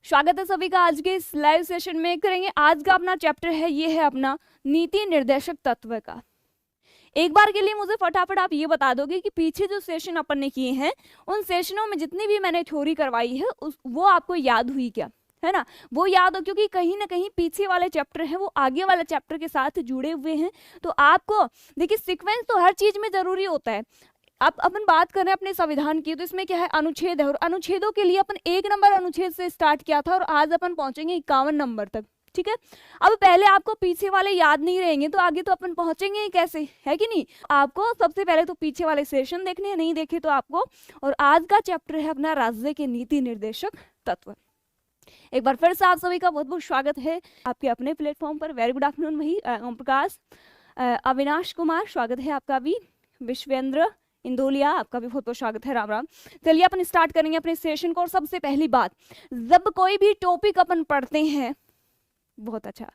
स्वागत है सभी का आज के इस लाइव सेशन में। करेंगे आज का अपना चैप्टर है, ये है अपना नीति निर्देशक तत्व का। एक बार के लिए मुझे फटाफट आप ये बता दोगे कि पीछे जो सेशन अपन ने किए हैं उन सेशनों में जितनी भी मैंने थ्योरी करवाई है वो आपको याद हुई क्या, है ना? वो याद हो, क्योंकि कहीं ना कहीं पीछे वाले चैप्टर हैं वो आगे वाले चैप्टर के साथ जुड़े हुए हैं। तो आपको देखिए, सीक्वेंस तो हर चीज में जरूरी होता है। अब अपन बात कर रहे हैं अपने संविधान की, तो इसमें क्या है, अनुच्छेद है, और अनुच्छेदों के लिए अपन 1 नंबर अनुच्छेद से स्टार्ट किया था और आज अपन पहुंचेंगे 51 नंबर तक। ठीक है, अब पहले आपको पीछे वाले याद नहीं रहेंगे तो आगे तो अपन पहुंचेंगे ही कैसे, है कि नहीं? आपको सबसे पहले तो पीछे वाले सेशन देखने हैं, नहीं देखे तो आपको। और आज का चैप्टर है अपना राज्य के नीति निर्देशक तत्व। एक बार फिर से आप सभी का बहुत बहुत स्वागत है आपके अपने प्लेटफॉर्म पर। वेरी गुड आफ्टरनून भाई ओम प्रकाश, अविनाश कुमार, स्वागत है आपका भी। विश्वेंद्र इंदोलिया, आपका भी बहुत बहुत स्वागत है। राम राम। चलिए अपन स्टार्ट करेंगे अपने सेशन को। और सबसे पहली बात, जब कोई भी टॉपिक अपन पढ़ते हैं, बहुत अच्छा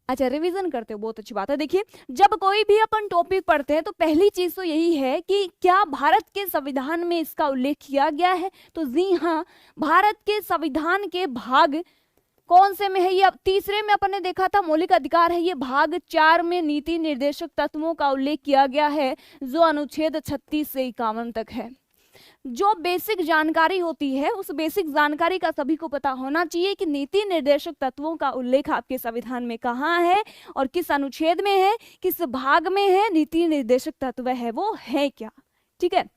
रिवीजन करते हो, बहुत अच्छी बात है। देखिए, जब कोई भी अपन टॉपिक पढ़ते हैं तो पहली चीज तो यही है कि क्या भारत के संविधान में इसका उल्लेख किया गया है। तो जी हाँ, भारत के संविधान के भाग कौन से में है? ये तीसरे में अपन ने देखा था मौलिक अधिकार है, ये भाग 4 में नीति निर्देशक तत्वों का उल्लेख किया गया है, जो अनुच्छेद 36 से 51 तक है। जो बेसिक जानकारी होती है उस बेसिक जानकारी का सभी को पता होना चाहिए कि नीति निर्देशक तत्वों का उल्लेख आपके संविधान में कहाँ है और किस अनुच्छेद में है, किस भाग में है, नीति निर्देशक तत्व है वो है क्या। ठीक है,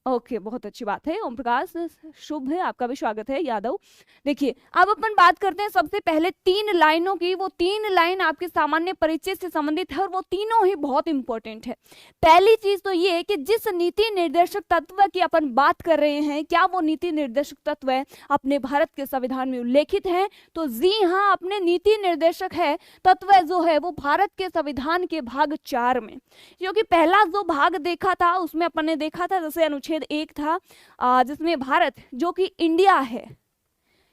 ओके, बहुत अच्छी बात है। ओम प्रकाश शुभ है, आपका भी स्वागत है। यादव, देखिए अब अपन बात करते हैं सबसे पहले 3 लाइनों की। वो 3 लाइन आपके सामान्य परिचय से संबंधित है और वो तीनों ही बहुत इंपॉर्टेंट है। पहली चीज तो ये है कि जिस नीति निर्देशक तत्व की अपन बात कर रहे हैं, क्या वो नीति निर्देशक तत्व है अपने भारत के संविधान में उल्लेखित है? तो जी हाँ, अपने नीति निर्देशक है तत्व जो है वो भारत के संविधान के भाग 4 में, क्योंकि पहला जो भाग देखा था उसमें अपन ने देखा था जैसे अनुच्छेद 1 था, जिसमें भारत जो कि इंडिया है,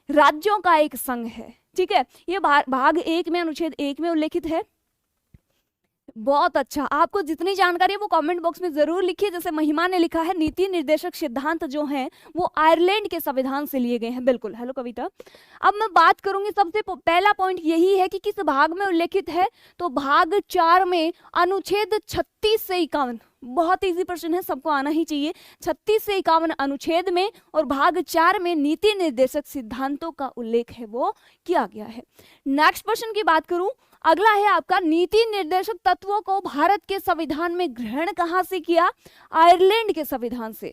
राज्यों का एक संघ है। ठीक है, ये भाग 1 में, अनुच्छेद 1 में उल्लेखित है। बहुत अच्छा, आपको जितनी जानकारी है वो कमेंट बॉक्स में जरूर लिखिए। जैसे महिमा ने लिखा है, नीति निर्देशक सिद्धांत जो हैं वो आयरलैंड के संविधान से लिए गए हैं। बिल्कुल, हेलो कविता। अब मैं बात करूंगी, सबसे पहला पॉइंट यही है कि किस भाग में उल्लेखित है। तो भाग 4 में अनुच्छेद 36 से 51, बहुत इजी प्रश्न है, सबको आना ही चाहिए। 36 से 51 अनुच्छेद में और भाग 4 में नीति निर्देशक सिद्धांतों का उल्लेख है वो किया गया है। नेक्स्ट प्रश्न की बात करूं, अगला है आपका, नीति निर्देशक तत्वों को भारत के संविधान में ग्रहण कहां से किया? आयरलैंड के संविधान से।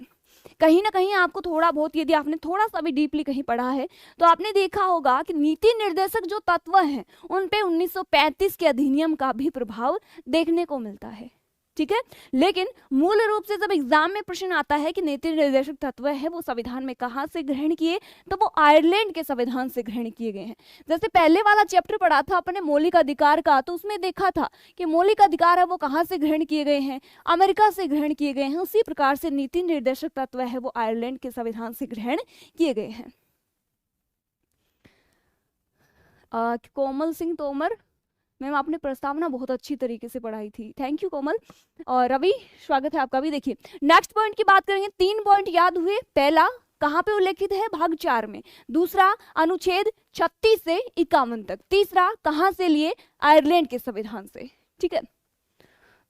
कहीं ना कहीं आपको थोड़ा बहुत, यदि आपने थोड़ा सा भी डीपली कहीं पढ़ा है तो आपने देखा होगा कि नीति निर्देशक जो तत्व हैं उन पे 1935 के अधिनियम का भी प्रभाव देखने को मिलता है। ठीक है, लेकिन मूल रूप से जब एग्जाम में प्रश्न आता है कि नीति निर्देशक तत्व है वो संविधान में कहां से ग्रहण किए, तो वो आयरलैंड के संविधान से ग्रहण किए गए हैं। जैसे पहले वाला चैप्टर पढ़ा था अपने मौलिक अधिकार का, तो उसमें देखा था कि मौलिक अधिकार है वो कहां से ग्रहण किए गए हैं, अमेरिका से ग्रहण किए गए हैं। उसी प्रकार से नीति निर्देशक तत्व है वो आयरलैंड के संविधान से ग्रहण किए गए हैं। कोमल सिंह तोमर मैम, आपने प्रस्तावना बहुत अच्छी तरीके से पढ़ाई थी, थैंक यू कोमल। और रवि, स्वागत है आपका भी। देखिए नेक्स्ट पॉइंट की बात करेंगे, 3 पॉइंट याद हुए। पहला कहां पे उल्लेखित है? भाग 4 में। दूसरा अनुच्छेद 36 से 51 तक। तीसरा कहां से लिए? आयरलैंड के संविधान से। ठीक है,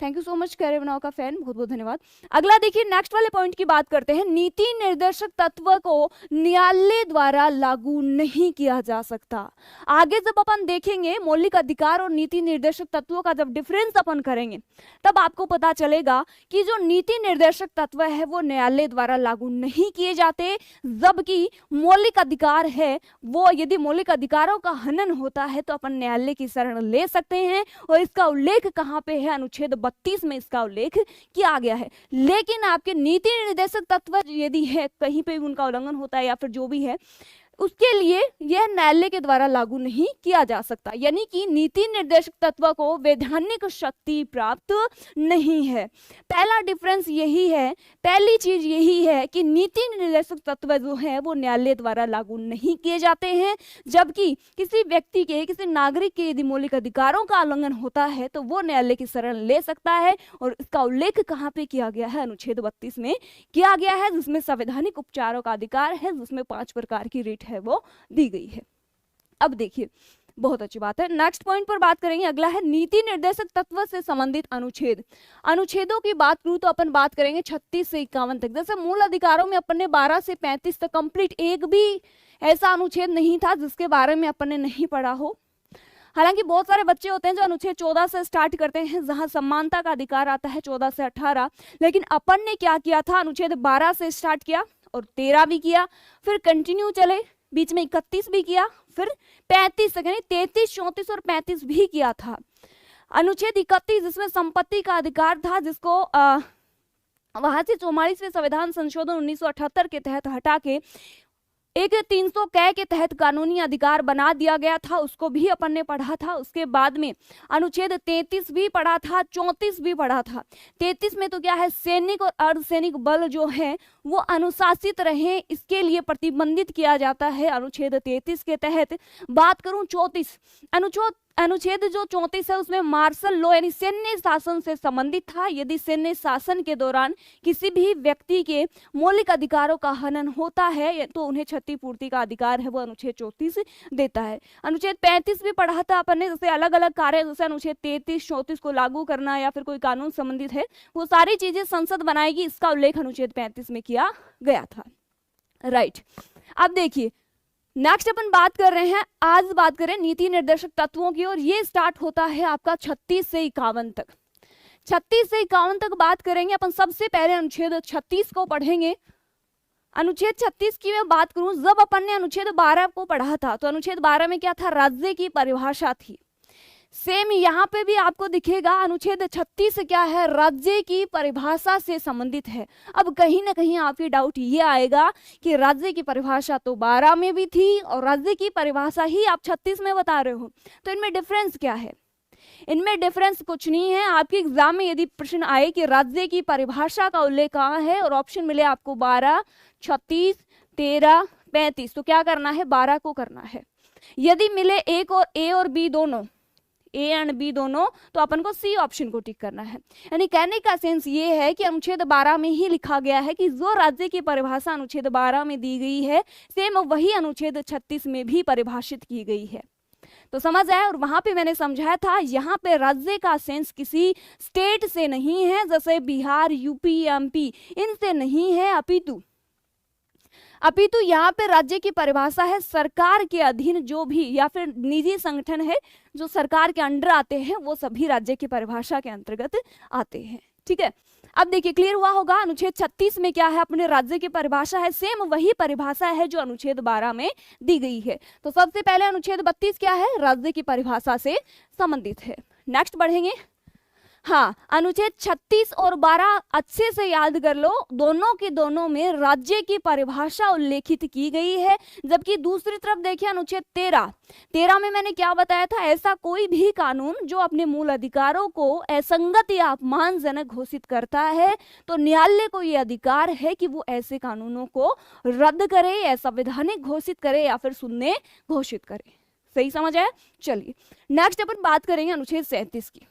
थैंक यू सो मच कैरे बनाओ का फैन, बहुत बहुत धन्यवाद। अगला देखिए, नेक्स्ट वाले पॉइंट की बात करते हैं। नीति निर्देशक तत्व को न्यायालय द्वारा लागू नहीं किया जा सकता। आगे जब अपन देखेंगे मौलिक अधिकार और नीति निर्देशक तत्वों का जब डिफरेंस अपन करेंगे तब आपको पता चलेगा कि जो नीति निर्देशक तत्व है वो न्यायालय द्वारा लागू नहीं किए जाते, जबकि मौलिक अधिकार है वो, यदि मौलिक अधिकारों का हनन होता है तो अपन न्यायालय की शरण ले सकते हैं। और इसका उल्लेख कहां पे है? अनुच्छेद 32 में इसका उल्लेख किया गया है। लेकिन आपके नीति निर्देशक तत्व यदि है कहीं पे भी उनका उल्लंघन होता है या फिर जो भी है, उसके लिए यह न्यायालय के द्वारा लागू नहीं किया जा सकता, यानी कि नीति निर्देशक तत्व को वैधानिक शक्ति प्राप्त नहीं है। पहला डिफरेंस यही है, पहली चीज यही है कि नीति निर्देशक तत्व जो है वो न्यायालय द्वारा लागू नहीं किए जाते हैं, जबकि किसी व्यक्ति के, किसी नागरिक के यदि मौलिक अधिकारों का उल्लंघन होता है तो वो न्यायालय की शरण ले सकता है। और इसका उल्लेख कहाँ पे किया गया है? अनुच्छेद 32 में किया गया है, जिसमें संवैधानिक उपचारों का अधिकार है, जिसमें 5 प्रकार की रीट है वो दी गई है। अब देखिए, बहुत अच्छी बात है, नेक्स्ट पॉइंट पर बात करेंगे। अगला है नीति निर्देशक तत्व से संबंधित अनुच्छेद। अनुच्छेदों की बात करूं तो अपन बात करेंगे 36 से 51 तक। जैसे मूल अधिकारों में अपन ने 12 से 35 तक कंप्लीट, एक भी ऐसा अनुच्छेद नहीं था जिसके बारे में अपन ने नहीं पढ़ा हो। हालांकि बहुत सारे बच्चे होते हैं जो अनुच्छेद 14 से स्टार्ट करते हैं, जहां समानता का अधिकार आता है 14 से 18, लेकिन अपन ने क्या किया था, अनुच्छेद 12 से स्टार्ट किया और 13 भी किया, फिर कंटिन्यू चले, बीच में 31 भी किया, फिर 35 तक, यानी 33, 34 और 35 भी किया था। अनुच्छेद 31 जिसमें संपत्ति का अधिकार था, जिसको वहां से 44वें संविधान संशोधन 1978 के तहत हटा के एक 300 कै के तहत कानूनी अधिकार बना दिया गया था, उसको भी अपन ने पढ़ा था। उसके बाद में अनुच्छेद 33 भी पढ़ा था, 34 भी पढ़ा था। 33 में तो क्या है, सैनिक और अर्धसैनिक बल जो है वो अनुशासित रहे, इसके लिए प्रतिबंधित किया जाता है अनुच्छेद 33 के तहत। बात करूं 34, अनुच्छेद जो 34 है उसमें मार्शल लॉ यानी सैन्य शासन से संबंधित था। यदि सैन्य शासन के दौरान किसी भी व्यक्ति के मौलिक अधिकारों का हनन होता है तो उन्हें क्षतिपूर्ति का अधिकार है वो अनुच्छेद 34 देता है। अनुच्छेद 35 भी पढ़ा था अपन ने, जैसे अलग अलग कार्य, जैसे अनुच्छेद 33, 34 को लागू करना या फिर कोई कानून संबंधित है, वो सारी चीजें संसद बनाएगी, इसका उल्लेख अनुच्छेद 35 में किया गया था। राइट, अब देखिए नेक्स्ट अपन बात कर रहे हैं, आज बात करें नीति निर्देशक तत्वों की, और ये स्टार्ट होता है आपका 36 से 51 तक। 36 से 51 तक बात करेंगे अपन। सबसे पहले अनुच्छेद 36 को पढ़ेंगे। अनुच्छेद 36 की मैं बात करूं, जब अपन ने अनुच्छेद 12 को पढ़ा था तो अनुच्छेद 12 में क्या था, राज्य की परिभाषा थी। सेम यहाँ पे भी आपको दिखेगा, अनुच्छेद 36 क्या है, राज्य की परिभाषा से संबंधित है। अब कहीं ना कहीं आपकी डाउट ये आएगा कि राज्य की परिभाषा तो 12 में भी थी और राज्य की परिभाषा ही आप 36 में बता रहे हो, तो इनमें डिफरेंस क्या है? इनमें डिफरेंस कुछ नहीं है। आपके एग्जाम में यदि प्रश्न आए कि राज्य की परिभाषा का उल्लेख कहाँ है और ऑप्शन मिले आपको 12, 36, 13, 35, तो क्या करना है, 12 को करना है। यदि मिले एक और ए और बी दोनों, ए एंड बी दोनों, तो अपन को सी ऑप्शन को टिक करना है। यानी कहने का सेंस ये है कि अनुच्छेद 12 में ही लिखा गया है कि जो राज्य की परिभाषा अनुच्छेद 12 में दी गई है सेम वही अनुच्छेद 36 में भी परिभाषित की गई है। तो समझ आया। और वहां पे मैंने समझाया था, यहाँ पे राज्य का सेंस किसी स्टेट से नहीं है, जैसे बिहार, यूपी, एमपी, इनसे नहीं है, अपितु यहाँ पे राज्य की परिभाषा है सरकार के अधीन जो भी या फिर निजी संगठन है जो सरकार के अंडर आते हैं, वो सभी राज्य की परिभाषा के अंतर्गत आते हैं। ठीक है, अब देखिए क्लियर हुआ होगा। अनुच्छेद 36 में क्या है, अपने राज्य की परिभाषा है, सेम वही परिभाषा है जो अनुच्छेद 12 में दी गई है। तो सबसे पहले अनुच्छेद 32 क्या है, राज्य की परिभाषा से संबंधित है। नेक्स्ट बढ़ेंगे। हाँ, अनुच्छेद 36 और 12 अच्छे से याद कर लो, दोनों के दोनों में राज्य की परिभाषा उल्लेखित की गई है। जबकि दूसरी तरफ देखिए अनुच्छेद 13 में मैंने क्या बताया था, ऐसा कोई भी कानून जो अपने मूल अधिकारों को असंगत या अपमानजनक घोषित करता है तो न्यायालय को यह अधिकार है कि वो ऐसे कानूनों को रद्द करे, असंवैधानिक घोषित करे या फिर शून्य घोषित करे। सही समझ आया। चलिए नेक्स्ट अपन बात करेंगे अनुच्छेद 37 की।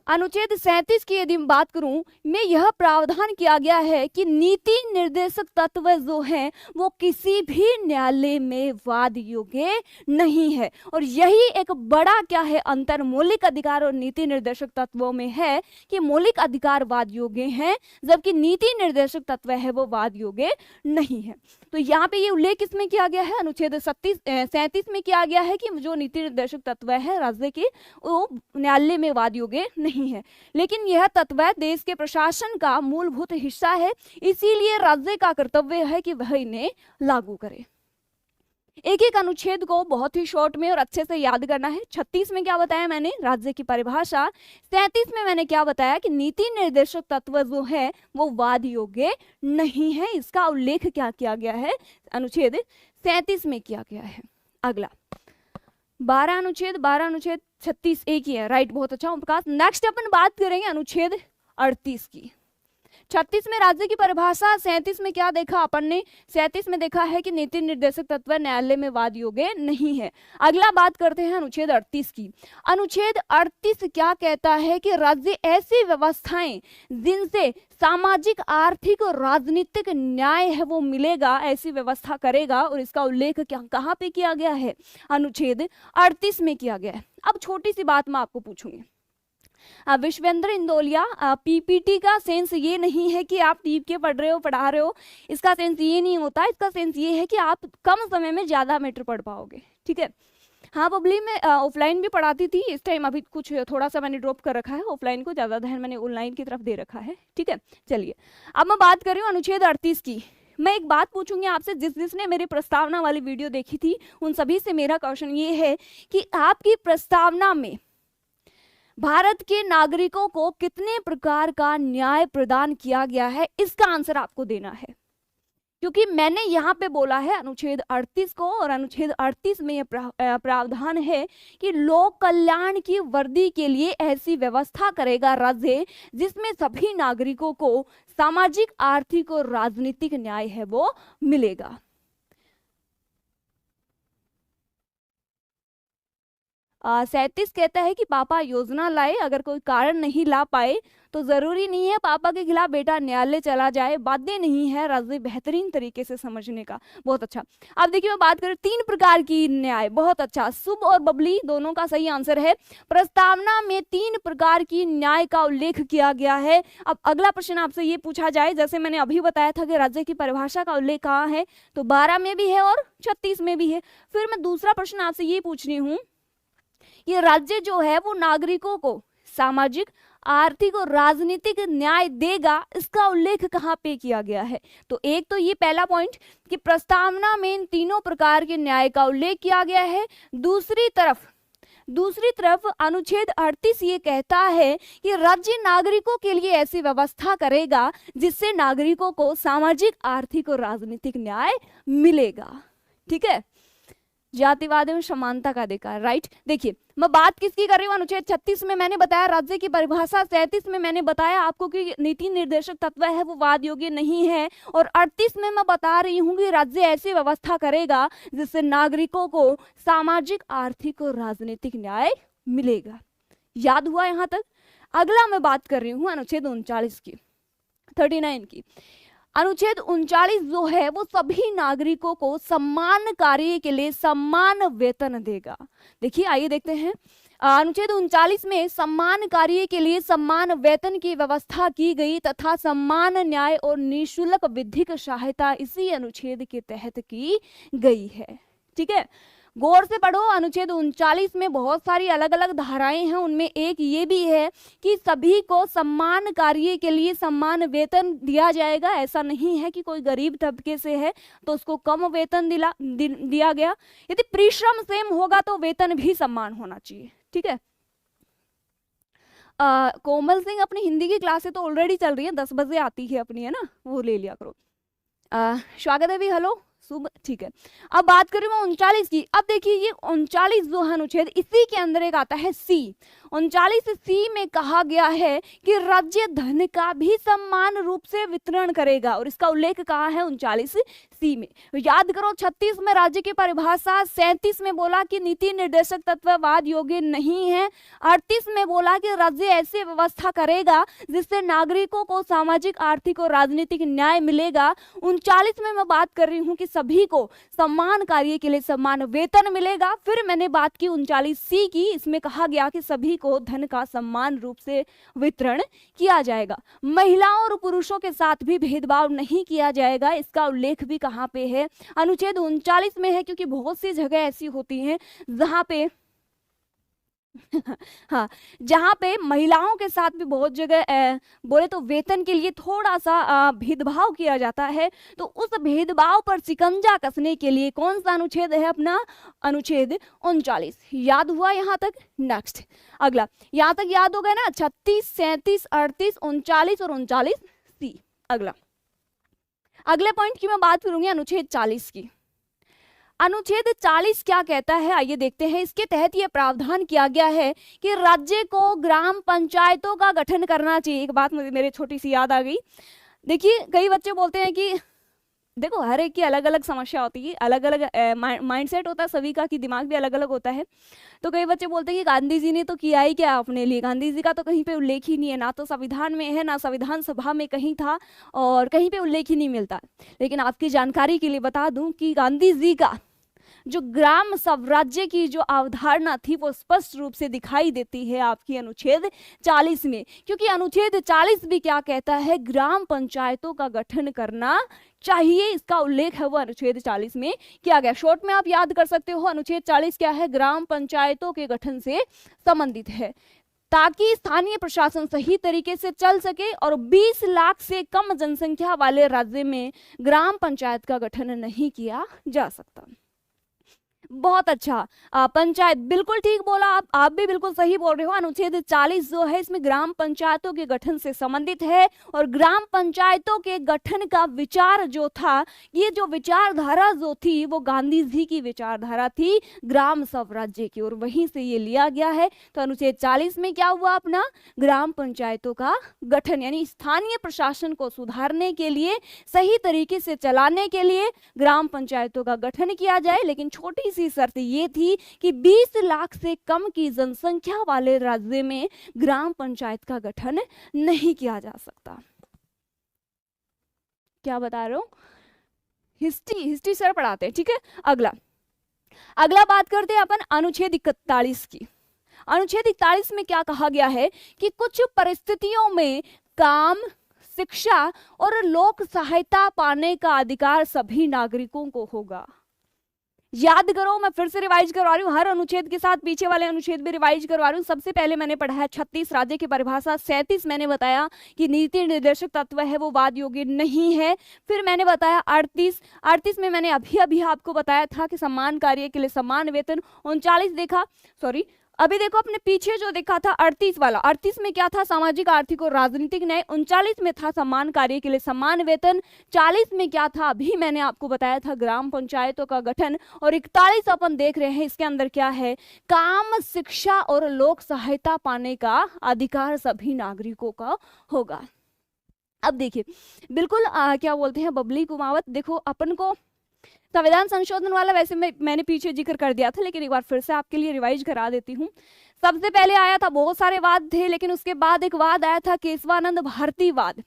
अनुच्छेद 37 की यदि मैं बात करूं, में यह प्रावधान किया गया है कि नीति निर्देशक तत्व जो हैं वो किसी भी न्यायालय में वाद योग्य नहीं है। और यही एक बड़ा क्या है अंतर मौलिक अधिकार और नीति निर्देशक तत्वों में है कि मौलिक अधिकार वाद योग्य हैं जबकि नीति निर्देशक तत्व है वो वाद योग्य नहीं है। तो यहाँ पे ये उल्लेख किसमें किया गया है, अनुच्छेद 37 में किया गया है कि जो नीति निर्देशक तत्व है राज्य के वो न्यायालय में वाद योग्य नहीं है। लेकिन यह तत्व देश के प्रशासन का मूलभूत हिस्सा है, इसीलिए राज्य का कर्तव्य है कि वह इन्हें लागू करे। एक एक अनुच्छेद को बहुत ही शॉर्ट में और अच्छे से याद करना है। 36 में क्या बताया मैंने, राज्य की परिभाषा। 37 में मैंने क्या बताया कि नीति निर्देशक तत्व जो है वो वाद योग्य नहीं है। इसका उल्लेख क्या किया गया है, अनुच्छेद 37 में किया गया है। अगला 12 अनुच्छेद 36 एक ही है, राइट, बहुत अच्छा ओम प्रकाश। नेक्स्ट अपन बात करेंगे अनुच्छेद 38 की। 36 में राज्य की परिभाषा, 37 में क्या देखा अपन ने, 37 में देखा है कि नीति निर्देशक तत्व न्यायालय में वाद योग्य नहीं है। अगला बात करते हैं अनुच्छेद 38 की। अनुच्छेद 38 क्या कहता है कि राज्य ऐसी व्यवस्थाएं जिनसे सामाजिक, आर्थिक और राजनीतिक न्याय है वो मिलेगा, ऐसी व्यवस्था करेगा। और इसका उल्लेख क्या कहाँ पे किया गया है, अनुच्छेद 38 में किया गया है। अब छोटी सी बात मैं आपको पूछूंगी, विश्वेंद्र इंदौलिया, पीपीटी का सेंस ये नहीं है कि आप टीप के पढ़ा रहे हो, इसका सेंस ये नहीं होता। इसका सेंस ये है कि आप कम समय में ज्यादा मैटर पढ़ पाओगे, ठीक है। हाँ, पब्लिक में ऑफलाइन भी पढ़ाती थी, इस टाइम अभी कुछ थोड़ा सा मैंने ड्रॉप कर रखा है, ऑफलाइन को ज्यादा ध्यान मैंने ऑनलाइन की तरफ दे रखा है, ठीक है। चलिए अब मैं बात कर रही हूँ अनुच्छेद 38 की। मैं एक बात पूछूंगी आपसे, जिसने मेरी प्रस्तावना वाली वीडियो देखी थी उन सभी से मेरा क्वेश्चन ये है कि आपकी प्रस्तावना में भारत के नागरिकों को कितने प्रकार का न्याय प्रदान किया गया है, इसका आंसर आपको देना है। क्योंकि मैंने यहाँ पे बोला है अनुच्छेद 38 को, और अनुच्छेद 38 में यह प्रावधान है कि लोक कल्याण की वर्दी के लिए ऐसी व्यवस्था करेगा राज्य जिसमें सभी नागरिकों को सामाजिक, आर्थिक और राजनीतिक न्याय है वो मिलेगा। 37 कहता है कि पापा योजना लाए, अगर कोई कारण नहीं ला पाए तो जरूरी नहीं है पापा के खिलाफ बेटा न्यायालय चला जाए, बाध्य नहीं है राज्य बेहतरीन तरीके से समझने का। बहुत अच्छा। अब देखिए मैं बात करें 3 प्रकार की न्याय, बहुत अच्छा, शुभ और बबली दोनों का सही आंसर है। प्रस्तावना में 3 प्रकार की न्याय का उल्लेख किया गया है। अब अगला प्रश्न आपसे ये पूछा जाए, जैसे मैंने अभी बताया था कि राज्य की परिभाषा का उल्लेख कहाँ है, तो 12 में भी है और 36 में भी है। फिर मैं दूसरा प्रश्न आपसे ये पूछ रही हूँ, ये राज्य जो है वो नागरिकों को सामाजिक, आर्थिक और राजनीतिक न्याय देगा, इसका उल्लेख कहाँ पे किया गया है। तो एक तो ये पहला पॉइंट कि प्रस्तावना में इन तीनों प्रकार के न्याय का उल्लेख किया गया है। दूसरी तरफ अनुच्छेद 38 ये कहता है कि राज्य नागरिकों के लिए ऐसी व्यवस्था करेगा जिससे नागरिकों को सामाजिक, आर्थिक और राजनीतिक न्याय मिलेगा, ठीक है। जातिवाद एवं समानता का अधिकार, राइट। देखिए मैं बात किसकी कर रही हूँ, अनुच्छेद 36 में मैंने बताया राज्य की परिभाषा, 37 में मैंने बताया आपको कि नीति निर्देशक तत्व है वो वाद योग्य नहीं है, और 38 में मैं बता रही हूँ कि राज्य ऐसी व्यवस्था करेगा जिससे नागरिकों को सामाजिक, आर्थिक और राजनीतिक न्याय मिलेगा। याद हुआ यहाँ तक। अगला मैं बात कर रही हूँ अनुच्छेद 39 की, 39 की। अनुच्छेद 39 जो है वो सभी नागरिकों को सम्मान कार्य के लिए सम्मान वेतन देगा। देखिए आइए देखते हैं, अनुच्छेद 39 में सम्मान कार्य के लिए सम्मान वेतन की व्यवस्था की गई तथा सम्मान न्याय और निःशुल्क विधिक सहायता इसी अनुच्छेद के तहत की गई है, ठीक है। गौर से पढ़ो, अनुच्छेद 39 में बहुत सारी अलग अलग धाराएं हैं, उनमें एक ये भी है कि सभी को सम्मान कार्य के लिए सम्मान वेतन दिया जाएगा। ऐसा नहीं है कि कोई गरीब तबके से है तो उसको कम वेतन दिया गया। यदि परिश्रम सेम होगा तो वेतन भी समान होना चाहिए, ठीक है। कोमल सिंह अपनी हिंदी की क्लासें तो ऑलरेडी चल रही है, 10 बजे आती है अपनी, है ना, वो ले लिया करो। स्वागत है भी, हेलो शुभ, ठीक है। अब बात करें मैं 39 की। अब देखिए ये 39 जो है अनुच्छेद, इसी के अंदर एक आता है सी। 39 सी में कहा गया है कि राज्य धन का भी समान रूप से वितरण करेगा, और इसका उल्लेख कहा है 39 सी में। याद करो 36 में राज्य की परिभाषा, 37 में बोला कि नीति निर्देशक तत्व वाद योग्य नहीं है, 38 में बोला कि राज्य ऐसी व्यवस्था करेगा जिससे नागरिकों को सामाजिक, आर्थिक और राजनीतिक न्याय मिलेगा। 39 में मैं बात कर रही हूँ कि सभी को सम्मान कार्य के लिए सम्मान वेतन मिलेगा। फिर मैंने बात की 39 सी की, इसमें कहा गया कि सभी को धन का समान रूप से वितरण किया जाएगा। महिलाओं और पुरुषों के साथ भी भेदभाव नहीं किया जाएगा। इसका उल्लेख भी कहाँ पे है, अनुच्छेद 39 में है, क्योंकि बहुत सी जगह ऐसी होती हैं जहां पे हाँ, जहाँ पे महिलाओं के साथ भी बहुत जगह बोले तो वेतन के लिए थोड़ा सा भेदभाव किया जाता है, तो उस भेदभाव पर शिकंजा कसने के लिए कौन सा अनुच्छेद है अपना? अनुच्छेद 39। याद हुआ यहाँ तक? नेक्स्ट अगला, यहाँ तक याद हो गया ना? 36, 37, 38, 39 और 39C। अगले पॉइंट की मैं बात करूंगी अनुच्छेद 40 की। अनुच्छेद 40 क्या कहता है, आइए देखते हैं। इसके तहत यह प्रावधान किया गया है कि राज्य को ग्राम पंचायतों का गठन करना चाहिए। एक बात मुझे मेरे छोटी सी याद आ गई। देखिए, कई बच्चे बोलते हैं कि देखो हर एक की अलग अलग समस्या होती है, अलग अलग माइंडसेट होता है सभी का, कि दिमाग भी अलग अलग होता है। तो कई बच्चे बोलते हैं कि गांधी जी ने तो किया ही क्या अपने लिए, गांधी जी का तो कहीं पे उल्लेख ही नहीं है, ना तो संविधान में है, ना संविधान सभा में कहीं था, और कहीं पे उल्लेख ही नहीं मिलता। लेकिन आपकी जानकारी के लिए बता दूं कि गांधी जी का जो ग्राम स्वराज्य की जो अवधारणा थी वो स्पष्ट रूप से दिखाई देती है आपकी अनुच्छेद 40 में, क्योंकि अनुच्छेद 40 भी क्या कहता है? ग्राम पंचायतों का गठन करना चाहिए। इसका उल्लेख है वो अनुच्छेद 40 में किया गया। शॉर्ट में आप याद कर सकते हो, अनुच्छेद 40 क्या है? ग्राम पंचायतों के गठन से संबंधित है, ताकि स्थानीय प्रशासन सही तरीके से चल सके और 20 लाख से कम जनसंख्या वाले राज्य में ग्राम पंचायत का गठन नहीं किया जा सकता। बहुत अच्छा, पंचायत, बिल्कुल ठीक बोला आप भी बिल्कुल सही बोल रहे हो। अनुच्छेद 40 जो है इसमें ग्राम पंचायतों के गठन से संबंधित है, और ग्राम पंचायतों के गठन का विचार जो था, ये जो विचारधारा जो थी वो गांधी जी की विचारधारा थी ग्राम स्वराज्य की, और वहीं से ये लिया गया है। तो अनुच्छेद 40 में क्या हुआ अपना? ग्राम पंचायतों का गठन, यानी स्थानीय प्रशासन को सुधारने के लिए, सही तरीके से चलाने के लिए ग्राम पंचायतों का गठन किया जाए। लेकिन छोटी सी शर्त ये थी कि 20 लाख से कम की जनसंख्या वाले राज्य में ग्राम पंचायत का गठन नहीं किया जा सकता। क्या बता रहे हो? हिस्ट्री सर पढ़ाते हैं, ठीक है। अगला बात करते हैं अपन अनुच्छेद 41 की। अनुच्छेद 41 में क्या कहा गया है कि कुछ परिस्थितियों में काम, शिक्षा और लोक सहायता पाने का अधिकार सभी नागरिकों को होगा। याद करो, मैं फिर से रिवाइज करवा रही हूँ, हर अनुच्छेद के साथ पीछे वाले अनुच्छेद भी रिवाइज करवा रही हूँ। सबसे पहले मैंने पढ़ा है 36 राज्य की परिभाषा, 37 मैंने बताया कि नीति निर्देशक तत्व है वो वाद योग्य नहीं है। फिर मैंने बताया 38 में मैंने अभी आपको बताया था कि सम्मान कार्य के लिए समान वेतन। 39 अभी देखो अपने पीछे जो देखा था 38 वाला, 38 में क्या था? सामाजिक, आर्थिक और राजनीतिक न्याय। 39 में था सम्मान कार्य के लिए समान वेतन। 40 में क्या था? अभी मैंने आपको बताया था ग्राम पंचायतों का गठन। और 41 अपन देख रहे हैं, इसके अंदर क्या है? काम, शिक्षा और लोक सहायता पाने का अधिकार सभी नागरिकों का होगा। अब देखिए, बिल्कुल क्या बोलते हैं बबली कुमावत, देखो अपन को संविधान संशोधन वाला वैसे मैंने पीछे जिक्र कर दिया था, लेकिन एक बार फिर से आपके लिए रिवाइज करा देती हूँ। सबसे पहले आया था, बहुत सारे वाद थे, लेकिन उसके बाद एक वाद आया था केशवानंद भारती वाद।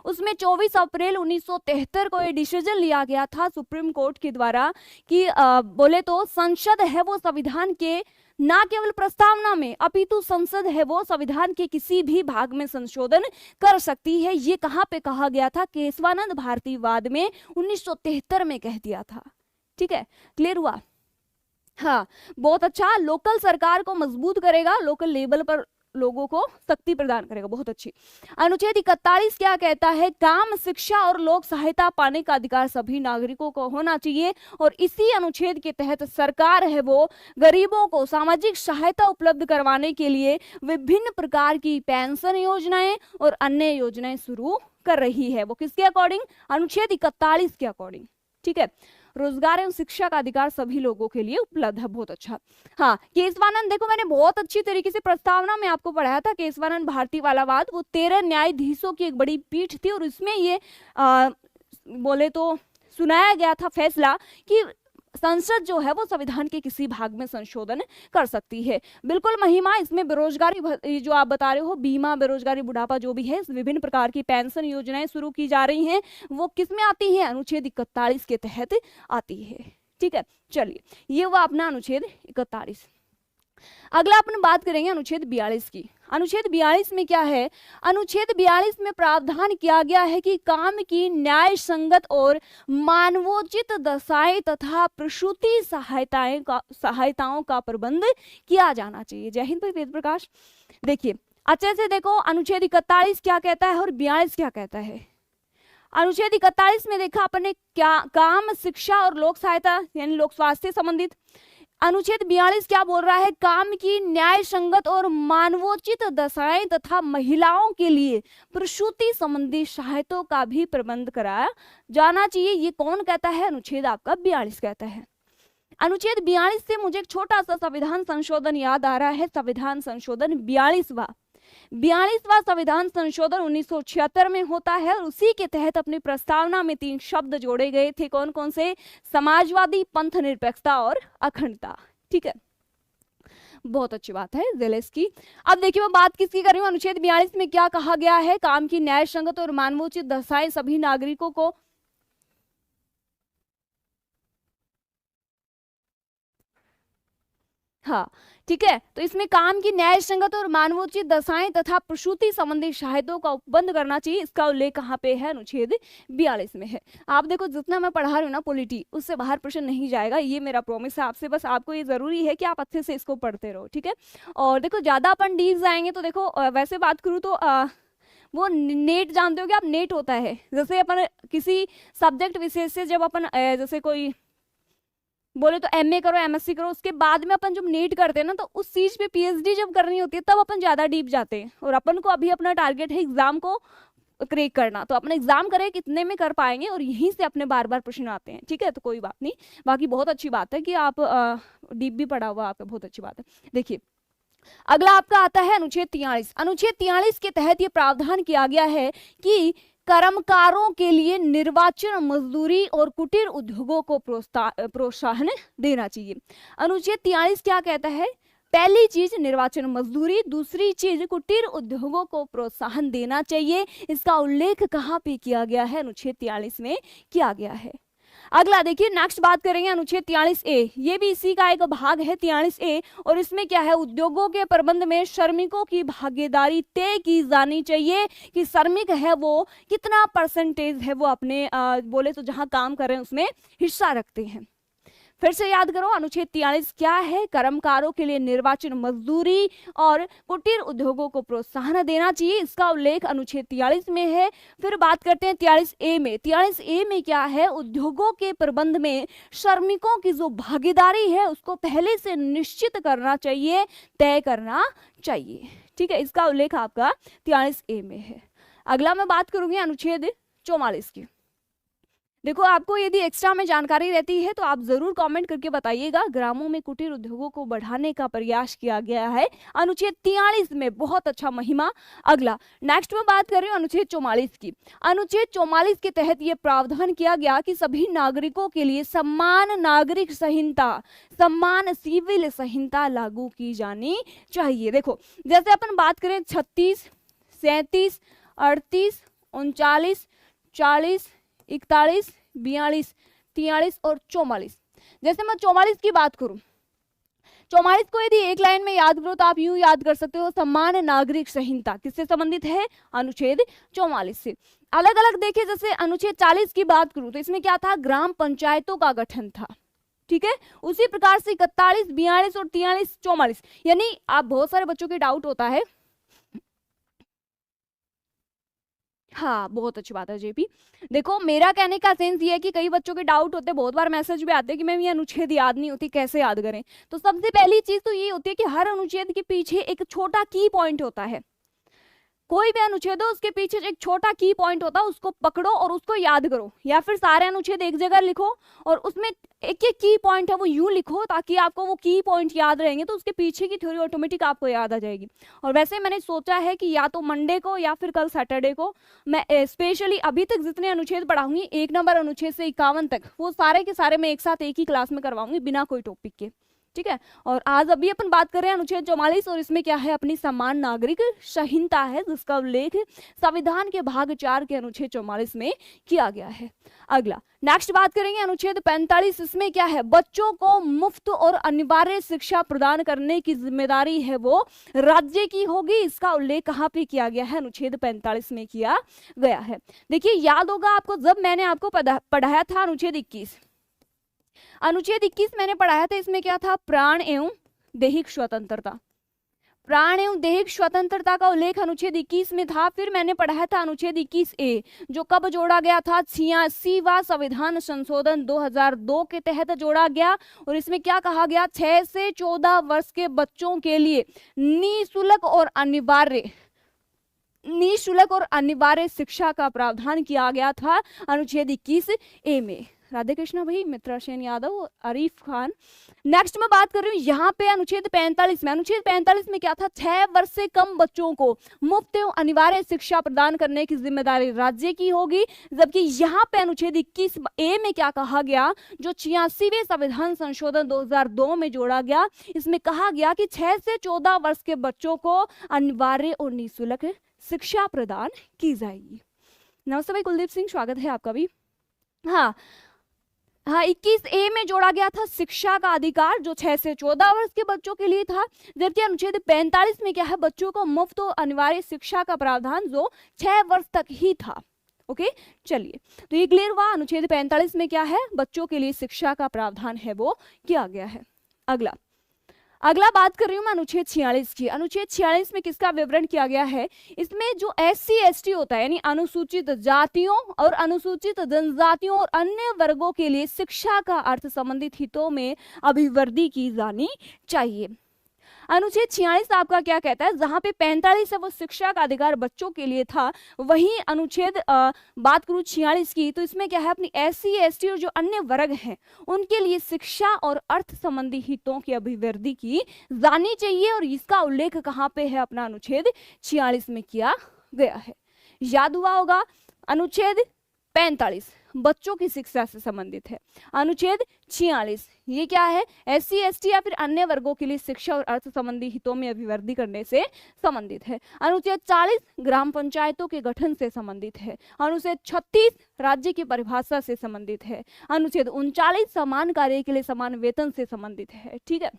उसमें 24 अप्रैल 1973 को ये डिसीजन लिया गया था सुप्रीम कोर्ट के द्वारा कि बोले तो संसद है वो संविधान के ना केवल प्रस्तावना में अपितु संसद है वो संविधान के किसी भी भाग में संशोधन कर सकती है। ये कहाँ पे कहा गया था? केशवानंद भारती वाद में 1973 में कह दिया था। ठीक है, क्लियर हुआ? हाँ, बहुत अच्छा। लोकल सरकार को मजबूत करेगा, लोकल लेवल पर लोगों को शक्ति प्रदान करेगा। बहुत अच्छी। अनुच्छेद 41 क्या कहता है? काम, शिक्षा और लोक सहायता पाने का अधिकार सभी नागरिकों को होना चाहिए, और इसी अनुच्छेद के तहत सरकार है वो गरीबों को सामाजिक सहायता उपलब्ध करवाने के लिए विभिन्न प्रकार की पेंशन योजनाएं और अन्य योजनाएं शुरू कर रही है। वो किसके अकॉर्डिंग? अनुच्छेद 41 के अकॉर्डिंग। ठीक है, रोजगार एवं शिक्षा का अधिकार सभी लोगों के लिए उपलब्ध है। बहुत अच्छा। हाँ, केशवानंद, देखो मैंने बहुत अच्छी तरीके से प्रस्तावना में आपको पढ़ाया था केशवानंद भारती वाला वाद। वो 13 न्यायाधीशों की एक बड़ी पीठ थी, और इसमें ये बोले तो सुनाया गया था फैसला कि संसद जो है वो संविधान के किसी भाग में संशोधन कर सकती है। बिल्कुल महिमा, इसमें बेरोजगारी जो आप बता रहे हो, बीमा, बेरोजगारी, बुढ़ापा जो भी है, विभिन्न प्रकार की पेंशन योजनाएं शुरू की जा रही हैं, वो किस में आती है? अनुच्छेद 41 के तहत आती है। ठीक है, चलिए, ये हुआ अपना अनुच्छेद 41। अगला अपन बात करेंगे अनुच्छेद 42 की। अनुच्छेद 42 में क्या है? अनुच्छेद 42 में प्रावधान किया गया है कि काम की न्याय संगत और मानवोचित दशाएं तथा प्रसूति सहायताओं का प्रबंध किया जाना चाहिए। जय हिंद वेद प्रकाश। देखिए अच्छे से देखो, अनुच्छेद 41 क्या कहता है और 42 क्या कहता है। अनुच्छेद 41 में देखा अपन ने क्या, काम, शिक्षा और लोक सहायता यानी लोक स्वास्थ्य संबंधित। अनुच्छेद 42 क्या बोल रहा है? काम की न्याय संगत और मानवोचित दशाएं तथा महिलाओं के लिए प्रसूति संबंधी सहायता का भी प्रबंध कराया जाना चाहिए। ये कौन कहता है? अनुच्छेद आपका 42 कहता है। अनुच्छेद 42 से मुझे एक छोटा सा संविधान संशोधन याद आ रहा है। संविधान संशोधन 42वां संविधान संशोधन 1976 में होता है और उसी के तहत अपनी प्रस्तावना में 3 शब्द जोड़े गए थे। कौन कौन से? समाजवादी, पंथ निरपेक्षता और अखंडता। ठीक है, बहुत अच्छी बात है जेलेस की। अब देखिए मैं बात किसकी कर रही हूँ? अनुच्छेद 42 में क्या कहा गया है? काम की न्याय संगत और मानवोचित दशाएं सभी नागरिकों को हाँ ठीक है, तो इसमें काम की न्याय संगत और मानवोचित दशाएं तथा प्रसूति संबंधी सहायताओं का उपबंध करना चाहिए। इसका उल्लेख कहाँ पे है? अनुच्छेद 42 में है। आप देखो जितना मैं पढ़ा रही हूँ ना पॉलिटी, उससे बाहर प्रश्न नहीं जाएगा, ये मेरा प्रॉमिस है आपसे। बस आपको ये जरूरी है कि आप अच्छे से इसको पढ़ते रहो, ठीक है। और देखो ज्यादा अपन डीप जाएंगे तो देखो वैसे बात करूँ तो वो नेट जानते हो कि आप, नेट होता है जैसे अपन किसी सब्जेक्ट विशेष से जब अपन जैसे कोई बोले तो एमए करो, एमएससी करो, उसके बाद में अपन जब नेट करते हैं ना तो उस चीज पे पीएचडी जब करनी होती है तब अपन ज्यादा डीप जाते हैं। और अपन को अभी अपना टारगेट है एग्जाम को क्रैक करना, तो अपना एग्जाम करें कितने में कर पाएंगे और यहीं से अपने बार बार प्रश्न आते हैं, ठीक है। तो कोई बात नहीं, बाकी बहुत अच्छी बात है कि आप डीप भी पढ़ा हुआ आपका, बहुत अच्छी बात है। देखिए अगला आपका आता है अनुच्छेद 43। अनुच्छेद 43 के तहत ये प्रावधान किया गया है कि कर्मकारों के लिए निर्वाचन मजदूरी और कुटीर उद्योगों को प्रोत्साहन देना चाहिए। अनुच्छेद 43 क्या कहता है? पहली चीज निर्वाचन मजदूरी, दूसरी चीज कुटीर उद्योगों को प्रोत्साहन देना चाहिए। इसका उल्लेख कहाँ पे किया गया है? अनुच्छेद 43 में किया गया है। अगला देखिए नेक्स्ट बात करेंगे अनुच्छेद 43A। ये भी इसी का एक भाग है 43A, और इसमें क्या है? उद्योगों के प्रबंध में श्रमिकों की भागीदारी तय की जानी चाहिए कि श्रमिक है वो कितना परसेंटेज है वो अपने बोले तो जहां काम कर रहे हैं उसमें हिस्सा रखते हैं। फिर से याद करो अनुच्छेद 43 क्या है? कर्मकारों के लिए निर्वाचन मजदूरी और कुटीर उद्योगों को प्रोत्साहन देना चाहिए। इसका उल्लेख अनुच्छेद 43 में है। फिर बात करते हैं 43A में। 43A में क्या है? उद्योगों के प्रबंध में श्रमिकों की जो भागीदारी है उसको पहले से निश्चित करना चाहिए, तय करना चाहिए, ठीक है। इसका उल्लेख आपका 43A में है। अगला मैं बात करूंगी अनुच्छेद 44 की। देखो आपको यदि एक्स्ट्रा में जानकारी रहती है तो आप जरूर कमेंट करके बताइएगा। ग्रामों में कुटीर उद्योगों को बढ़ाने का प्रयास किया गया है अनुच्छेद 43 में, बहुत अच्छा महिमा। अगला नेक्स्ट में बात कर रही हूँ अनुच्छेद 44 की। अनुच्छेद 44 के तहत ये प्रावधान किया गया कि सभी नागरिकों के लिए समान नागरिक संहिता, समान सिविल संहिता लागू की जानी चाहिए। देखो जैसे अपन बात करें 36, 37, 38, 39, 40, 41, 42, 43 और 44। जैसे मैं 44 की बात करूं, 44 को यदि एक लाइन में याद करो तो आप यूं याद कर सकते हो, समान नागरिक संहिता किससे संबंधित है? अनुच्छेद 44 से। अलग अलग देखे, जैसे अनुच्छेद 40 की बात करूं तो इसमें क्या था? ग्राम पंचायतों का गठन था, ठीक है। उसी प्रकार से 41, 42 और 43, 44, यानी आप बहुत सारे बच्चों के डाउट होता है। हाँ बहुत अच्छी बात है जेपी। देखो मेरा कहने का सेंस ये है कि कई बच्चों के डाउट होते हैं, बहुत बार मैसेज भी आते हैं कि मैम ये अनुच्छेद याद नहीं होती, कैसे याद करें? तो सबसे पहली चीज तो ये होती है कि हर अनुच्छेद के पीछे एक छोटा की पॉइंट होता है। कोई भी अनुच्छेद हो उसके पीछे एक छोटा की पॉइंट होता है, उसको पकड़ो और उसको याद करो, या फिर सारे अनुच्छेद एक जगह लिखो और उसमें एक एक की पॉइंट है वो यूं लिखो ताकि आपको वो की पॉइंट याद रहेंगे, तो उसके पीछे की थ्योरी ऑटोमेटिक आपको याद आ जाएगी। और वैसे मैंने सोचा है कि या तो मंडे को या फिर कल सैटरडे को मैं स्पेशली अभी तक जितने अनुच्छेद पढ़ाऊंगी 1 नंबर अनुच्छेद से 51 तक, वो सारे के सारे मैं एक साथ एक ही क्लास में करवाऊंगी बिना कोई टॉपिक के, ठीक है। और आज अभी अपन बात कर रहे हैं अनुच्छेद 44 और इसमें क्या है, अपनी समान नागरिक संहिता है जिसका उल्लेख संविधान के भाग 4 के अनुच्छेद 44 में किया गया है। अगला नेक्स्ट बात करेंगे अनुच्छेद 45। इसमें क्या है, बच्चों को मुफ्त और अनिवार्य शिक्षा प्रदान करने की जिम्मेदारी है वो राज्य की होगी। इसका उल्लेख कहाँ पे किया गया है, अनुच्छेद 45 में किया गया है। देखिए याद होगा आपको, जब मैंने आपको पढ़ाया था अनुच्छेद 21, अनुच्छेद 21 मैंने पढ़ाया था, इसमें क्या था, प्राण एवं दैहिक स्वतंत्रता, प्राण एवं दैहिक स्वतंत्रता का उल्लेख अनुच्छेद 21 में था। फिर मैंने पढ़ाया था अनुच्छेद 21A जो कब जोड़ा गया था, 86वां संविधान संशोधन 2002 के तहत जोड़ा गया। और इसमें क्या कहा गया, 6 से 14 वर्ष के बच्चों के लिए निःशुल्क और अनिवार्य शिक्षा का प्रावधान किया गया था अनुच्छेद 21A में। राधे कृष्ण भाई, मित्रा सेन यादव, आरिफ खान। नेक्स्ट मैं बात कर रही हूँ यहाँ पे अनुच्छेद 45 में। अनुच्छेद 45 में क्या था, 6 वर्ष से कम बच्चों को मुफ्त एवं अनिवार्य शिक्षा प्रदान करने की जिम्मेदारी राज्य की होगी। जबकि यहाँ पे अनुच्छेद 21A में क्या कहा गया, जो 86वें संविधान संशोधन 2002 में जोड़ा गया, इसमें कहा गया कि 6 से 14 वर्ष के बच्चों को अनिवार्य और निःशुल्क शिक्षा प्रदान की जाएगी। नमस्ते भाई कुलदीप सिंह, स्वागत है आपका भी। हाँ, 21A में जोड़ा गया था शिक्षा का अधिकार जो 6 से 14 वर्ष के बच्चों के लिए था। जबकि अनुच्छेद 45 में क्या है, बच्चों को मुफ्त और अनिवार्य शिक्षा का प्रावधान जो 6 वर्ष तक ही था। ओके, चलिए तो ये क्लियर हुआ, अनुच्छेद 45 में क्या है, बच्चों के लिए शिक्षा का प्रावधान है वो किया गया है। अगला बात कर रही हूँ मैं अनुच्छेद 46 की। अनुच्छेद 46 में किसका विवरण किया गया है, इसमें जो SC ST होता है यानी अनुसूचित जातियों और अनुसूचित जनजातियों और अन्य वर्गों के लिए शिक्षा का अर्थ संबंधित हितों में अभिवृद्धि की जानी चाहिए। अनुच्छेद 46 आपका क्या कहता है, जहां पे 45 है वो शिक्षा का अधिकार बच्चों के लिए था, वहीं अनुच्छेद बात करूं 46 की तो इसमें क्या है, अपनी SC ST और जो अन्य वर्ग हैं उनके लिए शिक्षा और अर्थ संबंधी हितों की अभिवृद्धि की जानी चाहिए। और इसका उल्लेख कहाँ पे है, अपना अनुच्छेद 46 में किया गया है। याद हुआ होगा, अनुच्छेद 45 बच्चों की शिक्षा से संबंधित है। अनुच्छेद 46 ये क्या है, SC ST या फिर अन्य वर्गों के लिए शिक्षा और अर्थ संबंधी हितों में अभिवृद्धि करने से संबंधित है। अनुच्छेद 40 ग्राम पंचायतों के गठन से संबंधित है। अनुच्छेद 36 राज्य की परिभाषा से संबंधित है। अनुच्छेद 39 समान कार्य के लिए समान वेतन से संबंधित है। ठीक है,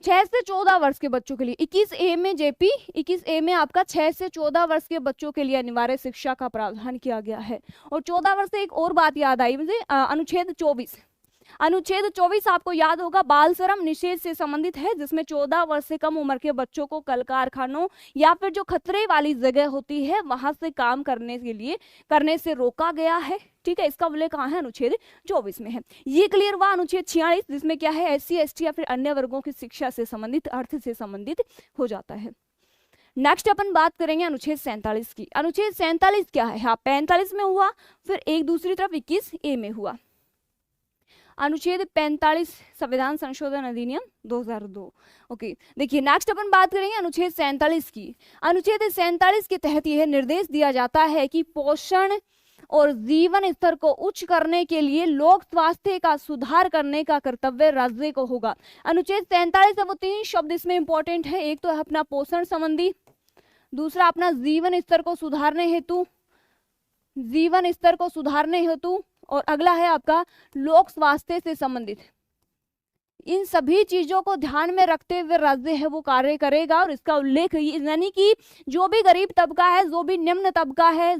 6 से 14 वर्ष के बच्चों के लिए 21A में जेपी 21A में आपका 6 से 14 वर्ष के बच्चों के लिए अनिवार्य शिक्षा का प्रावधान किया गया है। और 14 वर्ष से एक और बात याद आई मुझे, अनुच्छेद 24 आपको याद होगा बाल श्रम निषेध से संबंधित है, जिसमें 14 वर्ष से कम उम्र के बच्चों को कल कारखानों या फिर जो खतरे वाली जगह होती है वहां से काम करने से रोका गया है। ठीक है, इसका उल्लेख कहाँ है, अनुच्छेद 24 में है। ये क्लियर हुआ। अनुच्छेद 46 जिसमें क्या है, SC ST या फिर अन्य वर्गों की शिक्षा से संबंधित अर्थ से संबंधित हो जाता है। नेक्स्ट अपन बात करेंगे अनुच्छेद 47 की। अनुच्छेद 47 क्या है, हाँ 45 में हुआ, फिर एक दूसरी तरफ 21A में हुआ। अनुच्छेद 45 संविधान संशोधन अधिनियम 2002। ओके, देखिए नेक्स्ट अपन बात करेंगे अनुच्छेद 47 की। अनुच्छेद 47 के तहत यह निर्देश दिया जाता है कि पोषण और जीवन स्तर को उच्च करने के लिए लोक स्वास्थ्य का सुधार करने का कर्तव्य राज्य को होगा। अनुच्छेद 47 है वो 3 शब्द इसमें इंपॉर्टेंट है, एक तो है अपना पोषण संबंधी, दूसरा अपना जीवन स्तर को सुधारने हेतु और अगला है आपका लोक स्वास्थ्य से संबंधित। इन सभी चीजों को ध्यान में रखते हुए राज्य है वो कार्य करेगा। और इसका उल्लेख यानी कि जो भी गरीब तबका है, जो भी निम्न तबका है,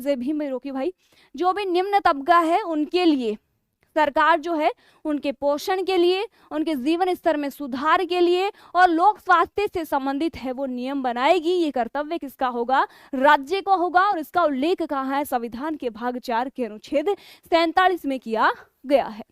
जो भी निम्न तबका है उनके लिए सरकार जो है उनके पोषण के लिए, उनके जीवन स्तर में सुधार के लिए और लोक स्वास्थ्य से संबंधित है वो नियम बनाएगी। ये कर्तव्य किसका होगा, राज्य को होगा। और इसका उल्लेख कहाँ है, संविधान के भाग 4 के अनुच्छेद 47 में किया गया है।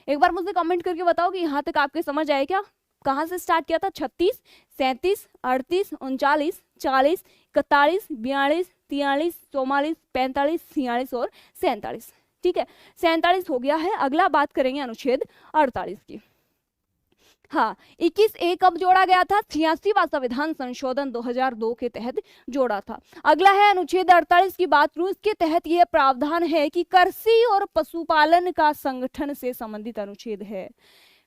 एक बार मुझे कमेंट करके बताओ कि यहाँ तक आपके समझ आए क्या, कहाँ से स्टार्ट किया था, 36, 37, 38, 39, 40, 41, 42, 43, 44, 45, 46 और 47। ठीक है, 47 हो गया है। अगला बात करेंगे अनुच्छेद 48 की। हाँ, 21A कब जोड़ा गया था, 86वां संविधान संशोधन 2002 के तहत जोड़ा था। अगला है अनुच्छेद 48 की बात करूं, इसके तहत यह प्रावधान है कि कृषि और पशुपालन का संगठन से संबंधित अनुच्छेद है।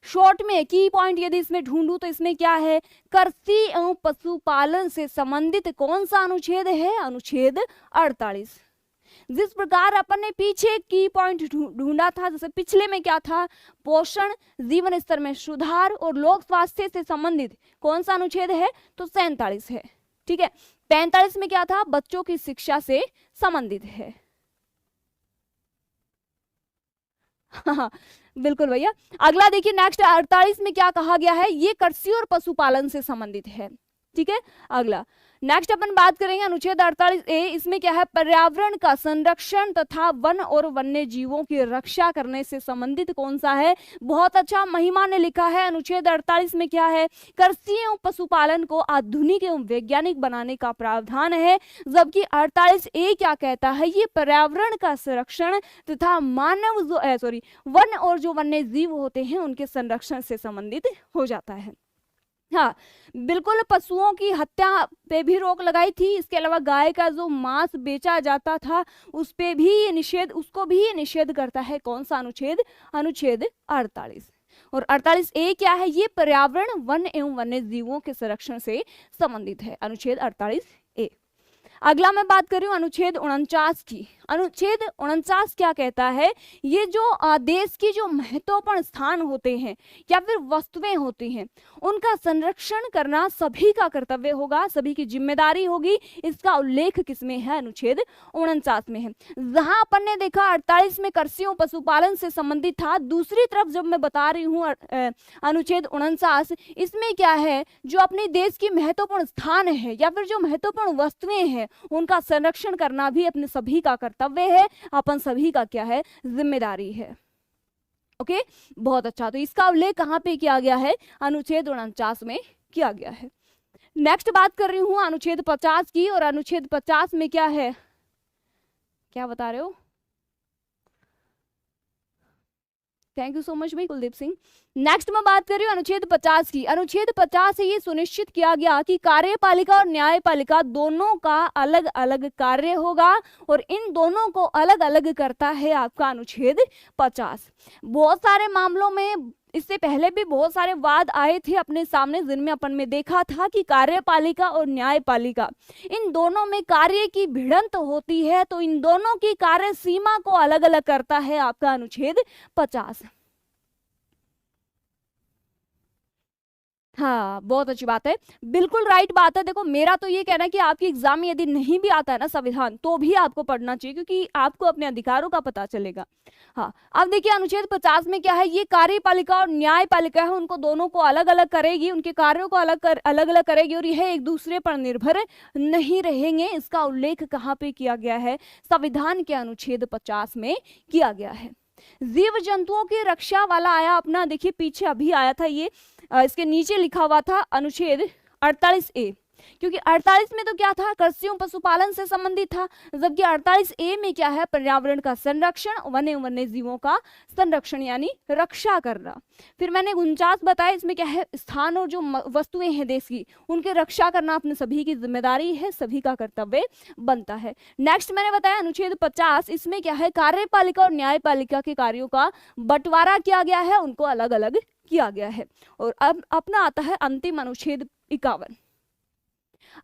शॉर्ट में की पॉइंट यदि इसमें ढूंढूं तो इसमें क्या है, कृषि एवं पशुपालन से संबंधित कौन सा अनुच्छेद है, अनुच्छेद 48। जिस प्रकार अपन ने पीछे की पॉइंट ढूंढा था, जैसे पिछले में क्या था, पोषण, जीवन स्तर में सुधार और लोक स्वास्थ्य से संबंधित कौन सा अनुच्छेद है, तो 47 है। ठीक है, 45 में क्या था, बच्चों की शिक्षा से संबंधित है। हाँ बिल्कुल भैया। अगला देखिए नेक्स्ट 48 में क्या कहा गया है, ये कृषि और पशुपालन से संबंधित है। ठीक है, अगला नेक्स्ट अपन बात करेंगे अनुच्छेद 48A। इसमें क्या है, पर्यावरण का संरक्षण तथा वन और वन्य जीवों की रक्षा करने से संबंधित कौन सा है। बहुत अच्छा, महिमा ने लिखा है अनुच्छेद 48 में क्या है, कृषि एवं पशुपालन को आधुनिक एवं वैज्ञानिक बनाने का प्रावधान है। जबकि 48A क्या कहता है, ये पर्यावरण का संरक्षण तथा मानव वन और जो वन्य जीव होते हैं उनके संरक्षण से संबंधित हो जाता है। हाँ बिल्कुल, पशुओं की हत्या पे भी रोक लगाई थी। इसके अलावा गाय का जो मांस बेचा जाता था उस पे भी ये निषेध, उसको भी ये निषेध करता है। कौन सा अनुच्छेद, अनुच्छेद 48। और 48A क्या है, ये पर्यावरण वन एवं वन्य जीवों के संरक्षण से संबंधित है, अनुच्छेद 48A। अगला मैं बात कर रही हूँ अनुच्छेद 49 की। अनुच्छेद 49 क्या कहता है, ये जो देश की जो महत्वपूर्ण स्थान होते हैं या फिर वस्तुएं होती हैं उनका संरक्षण करना सभी का कर्तव्य होगा, सभी की जिम्मेदारी होगी। इसका उल्लेख किसमें है, अनुच्छेद 49 में है। जहां अपन ने देखा 48 में कृषि और पशुपालन से संबंधित था, दूसरी तरफ जब मैं बता रही हूँ अनुच्छेद 49, इसमें क्या है, जो अपने देश की महत्वपूर्ण स्थान है या फिर जो महत्वपूर्ण वस्तुएं हैं उनका संरक्षण करना भी अपने सभी का कर्तव्य है, अपन सभी का क्या है, जिम्मेदारी है। ओके, बहुत अच्छा। तो इसका उल्लेख कहां पे किया गया है, अनुच्छेद 49 में किया गया है। नेक्स्ट बात कर रही हूं अनुच्छेद 50 की। और अनुच्छेद 50 में क्या है, क्या बता रहे हो, थैंक यू सो मच भाई कुलदीप सिंह। नेक्स्ट मैं बात कर रही हूँ अनुच्छेद 50 की। अनुच्छेद 50 से ये सुनिश्चित किया गया कि कार्यपालिका और न्यायपालिका दोनों का अलग अलग कार्य होगा और इन दोनों को अलग अलग करता है आपका अनुच्छेद 50। बहुत सारे मामलों में इससे पहले भी बहुत सारे वाद आए थे अपने सामने, जिनमें अपन में देखा था कि कार्यपालिका और न्यायपालिका इन दोनों में कार्य की भिड़ंत होती है, तो इन दोनों की कार्य सीमा को अलग अलग करता है आपका अनुच्छेद 50। हाँ बहुत अच्छी बात है, बिल्कुल राइट बात है। देखो मेरा तो ये कहना है कि आपकी एग्जाम में यदि नहीं भी आता है ना संविधान, तो भी आपको पढ़ना चाहिए, क्योंकि आपको अपने अधिकारों का पता चलेगा। हाँ अब देखिए अनुच्छेद 50 में क्या है, ये कार्यपालिका और न्यायपालिका है, उनको दोनों को अलग अलग करेगी, उनके कार्यों को अलग अलग करेगी और यह एक दूसरे पर निर्भर नहीं रहेंगे। इसका उल्लेख कहाँ पे किया गया है, संविधान के अनुच्छेद 50 में किया गया है। जीव जंतुओं की रक्षा वाला आया अपना, देखिए पीछे अभी आया था ये, इसके नीचे लिखा हुआ था अनुच्छेद 48A, क्योंकि 48 में तो क्या था, कृषि एवं पशुपालन से संबंधित था, जबकि 48A में क्या है, पर्यावरण का संरक्षण, वन एवं वन्य जीवों का संरक्षण यानी रक्षा करना। फिर मैंने 49 बताया, इसमें क्या है, स्थान और जो वस्तुएं हैं देश की उनकी रक्षा करना अपने सभी की जिम्मेदारी है, सभी का कर्तव्य बनता है। नेक्स्ट मैंने बताया अनुच्छेद 50, इसमें क्या है, कार्यपालिका और न्यायपालिका के कार्यों का बंटवारा किया गया है, उनको अलग अलग किया गया है। और अब अपना आता है अंतिम अनुच्छेद 51।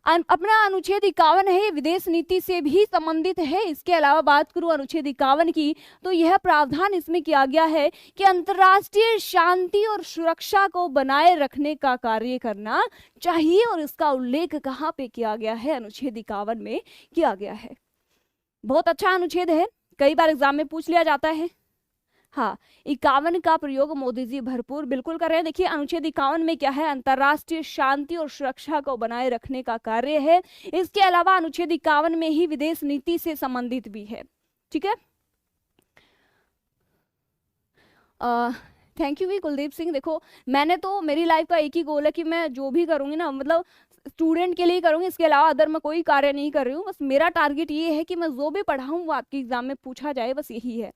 अपना अनुच्छेद 51 है, विदेश नीति से भी संबंधित है। इसके अलावा बात करूं अनुच्छेद 51 की, तो यह प्रावधान इसमें किया गया है कि अंतर्राष्ट्रीय शांति और सुरक्षा को बनाए रखने का कार्य करना चाहिए, और इसका उल्लेख कहाँ पे किया गया है, अनुच्छेद 51 में किया गया है। बहुत अच्छा अनुच्छेद है, कई बार एग्जाम में पूछ लिया जाता है। हाँ 51 का प्रयोग मोदी जी भरपूर बिल्कुल कर रहे हैं। देखिए अनुच्छेद 51 में क्या है, अंतर्राष्ट्रीय शांति और सुरक्षा को बनाए रखने का कार्य है। इसके अलावा अनुच्छेद 51 में ही विदेश नीति से संबंधित भी है। ठीक है, थैंक यू भी कुलदीप सिंह। देखो मैंने तो, मेरी लाइफ का एक ही गोल है कि मैं जो भी करूंगी ना, मतलब स्टूडेंट के लिए करूंगी, इसके अलावा अदर मैं कोई कार्य नहीं कर रही हूँ। बस मेरा टारगेट ये है कि मैं जो भी पढ़ाऊँ वो आपके एग्जाम में पूछा जाए, बस यही है।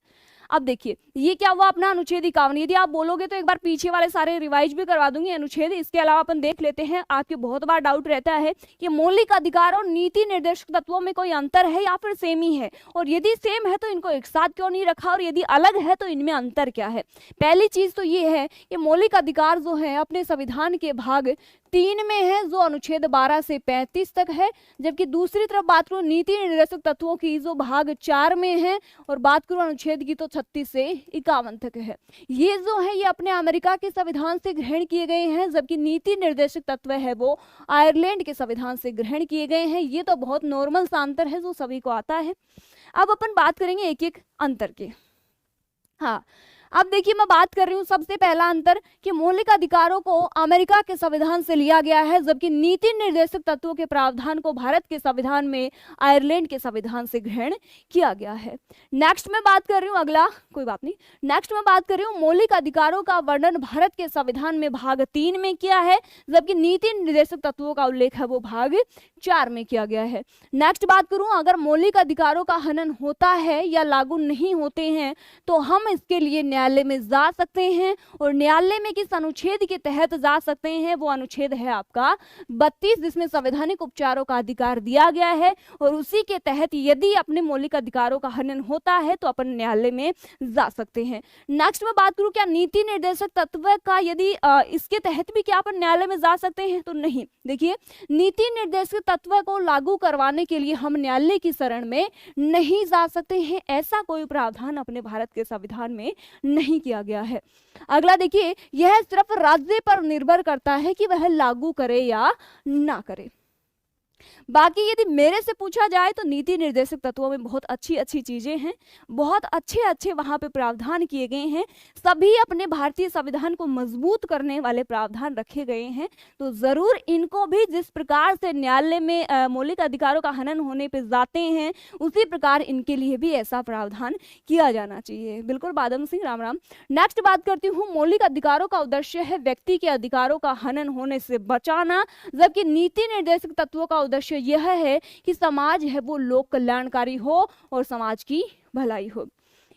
अब देखिए ये क्या हुआ अपना अनुच्छेद 51। यदि आप बोलोगे तो एक बार पीछे वाले सारे रिवाइज भी करवा दूंगी अनुच्छेद। इसके अलावा अपन देख लेते हैं, आपके बहुत बार डाउट रहता है कि मौलिक अधिकार और नीति निर्देशक तत्वों में कोई अंतर है या फिर सेम ही है, और यदि सेम है तो इनको एक साथ क्यों नहीं रखा, और यदि अलग है तो इनमें अंतर क्या है। पहली चीज तो ये है कि मौलिक अधिकार जो है अपने संविधान के भाग 3 में है, जो अनुच्छेद 12 से 35 तक है, जबकि दूसरी तरफ बात करूं नीति निर्देशक तत्वों की जो भाग 4 में है, और बात करूं अनुच्छेद की तो 36 से 51 तक है। ये जो है ये अपने अमेरिका के संविधान से ग्रहण किए गए हैं, जबकि नीति निर्देशक तत्व है वो आयरलैंड के संविधान से ग्रहण किए गए हैं। ये तो बहुत नॉर्मल सा अंतर है जो सभी को आता है। अब अपन बात करेंगे एक एक अंतर के। हाँ, अब देखिए मैं बात कर रही हूँ सबसे पहला अंतर कि मौलिक अधिकारों को अमेरिका के संविधान से लिया गया है, जबकि नीति निर्देशक तत्वों के प्रावधान को भारत के संविधान में आयरलैंड के संविधान से ग्रहण किया गया है। नेक्स्ट मैं बात कर रही हूँ, अगला कोई बात नहीं, नेक्स्ट मैं बात कर रही हूँ मौलिक अधिकारों का वर्णन भारत के संविधान में भाग 3 में किया है, जबकि नीति निर्देशक तत्वों का उल्लेख है वो भाग 4 में किया गया है। नेक्स्ट बात करूं अगर मौलिक अधिकारों का हनन होता है या लागू नहीं होते हैं तो हम इसके लिए न्यायालय में जा सकते हैं, और न्यायालय में किस अनुच्छेद के तहत जा सकते हैं, वो अनुच्छेद है आपका 32, जिसमें संवैधानिक उपचारों का अधिकार दिया गया है, और उसी के तहत यदि अपने मौलिक अधिकारों का हनन होता है तो अपन न्यायालय में जा सकते हैं। नेक्स्ट मैं बात करूं क्या नीति निर्देशक तत्व का यदि इसके तहत भी क्या अपन न्यायालय में जा सकते हैं, तो नहीं। देखिए नीति निर्देशक तत्व को लागू करवाने के लिए हम न्यायालय की शरण में नहीं जा सकते हैं, ऐसा कोई प्रावधान अपने भारत के संविधान में नहीं किया गया है। अगला देखिए यह सिर्फ राज्य पर निर्भर करता है कि वह लागू करे या ना करे। बाकी यदि मेरे से पूछा जाए तो नीति निर्देशक तत्वों में बहुत अच्छी अच्छी चीजें हैं, बहुत अच्छे अच्छे वहां पे प्रावधान किए गए हैं, सभी अपने भारतीय संविधान को मजबूत करने वाले प्रावधान रखे गए हैं। तो जरूर इनको भी जिस प्रकार से न्यायालय में मौलिक अधिकारों का हनन होने पे जाते हैं, उसी प्रकार इनके लिए भी ऐसा प्रावधान किया जाना चाहिए। बिल्कुल बादम सिंह, राम राम। नेक्स्ट बात करती हूँ मौलिक अधिकारों का उद्देश्य है व्यक्ति के अधिकारों का हनन होने से बचाना, जबकि नीति निर्देशक तत्वों का उद्देश्य यह है कि समाज है वो लोक कल्याणकारी हो और समाज की भलाई हो।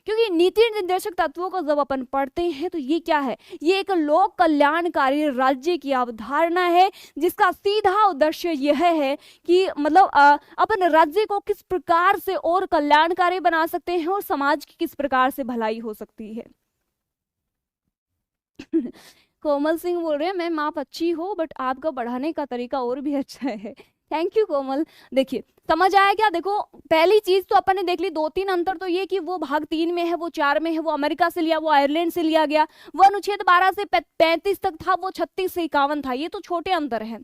क्योंकि नीति निर्देशक तत्वों को जब अपन पढ़ते हैं तो ये क्या है, ये एक लोक कल्याणकारी राज्य की अवधारणा है, जिसका सीधा उद्देश्य यह है कि मतलब अपन राज्य को किस प्रकार से और कल्याणकारी बना सकते हैं और समाज की किस प्रकार से भलाई हो सकती है। कोमल सिंह बोल रहे हैं मैम आप अच्छी हो बट आपका पढ़ाने का तरीका और भी अच्छा है। थैंक यू कोमल। देखिए समझ आया क्या, देखो पहली चीज तो अपन ने देख ली, 2-3 अंतर तो ये कि वो भाग 3 में है, वो 4 में है, वो अमेरिका से लिया, वो आयरलैंड से लिया गया, वो अनुच्छेद 12 से 35 तक था, वो 36 से 51 था, ये तो छोटे अंतर हैं।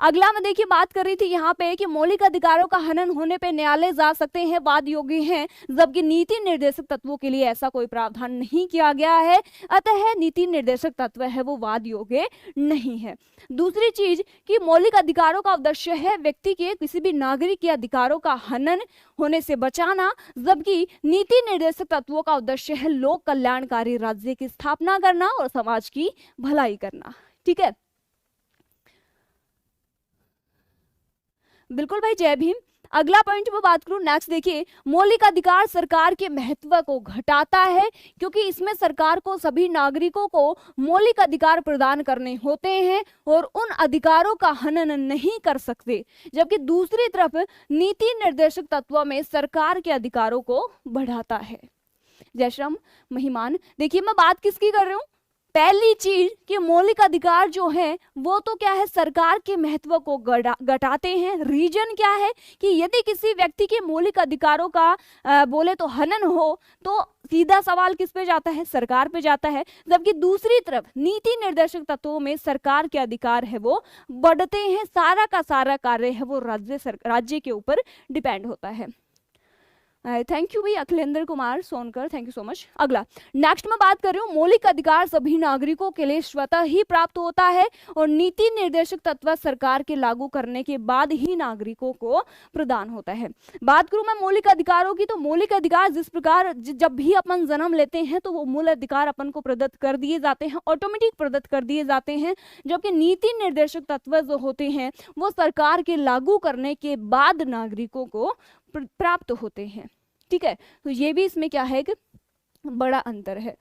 अगला मैं देखिए बात कर रही थी यहाँ पे कि मौलिक अधिकारों का हनन होने पे न्यायालय जा सकते हैं, वाद योग्य हैं, जबकि नीति निर्देशक तत्वों के लिए ऐसा कोई प्रावधान नहीं किया गया है, अतः नीति निर्देशक तत्व है वो वाद योग्य नहीं है। दूसरी चीज कि मौलिक अधिकारों का उद्देश्य है व्यक्ति के किसी भी नागरिक के अधिकारों का हनन होने से बचाना, जबकि नीति निर्देशक तत्वों का उद्देश्य है लोक कल्याणकारी राज्य की स्थापना करना और समाज की भलाई करना। ठीक है, बिल्कुल भाई, जय भीम। अगला पॉइंट में बात करूं, नेक्स्ट देखिए मौलिक अधिकार सरकार के महत्व को घटाता है, क्योंकि इसमें सरकार को सभी नागरिकों को मौलिक अधिकार प्रदान करने होते हैं और उन अधिकारों का हनन नहीं कर सकते, जबकि दूसरी तरफ नीति निर्देशक तत्वों में सरकार के अधिकारों को बढ़ाता है। जय श्री राम महिमान। देखिए मैं बात किसकी कर रही हूँ, पहली चीज कि मौलिक अधिकार जो है वो तो क्या है सरकार के महत्व को घटाते हैं। रीजन क्या है कि यदि किसी व्यक्ति के मौलिक अधिकारों का बोले तो हनन हो तो सीधा सवाल किस पे जाता है, सरकार पे जाता है, जबकि दूसरी तरफ नीति निर्देशक तत्वों में सरकार के अधिकार है वो बढ़ते हैं, सारा का सारा कार्य है वो राज्य के ऊपर डिपेंड होता है। थैंक यू भाई Akhilendra Kumar Sonkar, thank you so much. अगला नेक्स्ट मैं बात कर रही हूँ मौलिक अधिकार सभी नागरिकों के लिए स्वतः ही प्राप्त होता है और नीति निर्देशक तत्व सरकार के लागू करने के बाद ही नागरिकों को प्रदान होता है। बात करूं मैं मौलिक अधिकारों की, तो मौलिक अधिकार जिस प्रकार जब भी अपन जन्म लेते हैं तो वो मूल अधिकार अपन को प्रदत्त कर दिए जाते हैं, ऑटोमेटिक प्रदत्त कर दिए जाते हैं, जबकि नीति निर्देशक तत्व जो होते हैं वो सरकार के लागू करने के बाद नागरिकों को प्राप्त होते हैं। ठीक है, तो ये भी इसमें क्या है कि बड़ा अंतर है।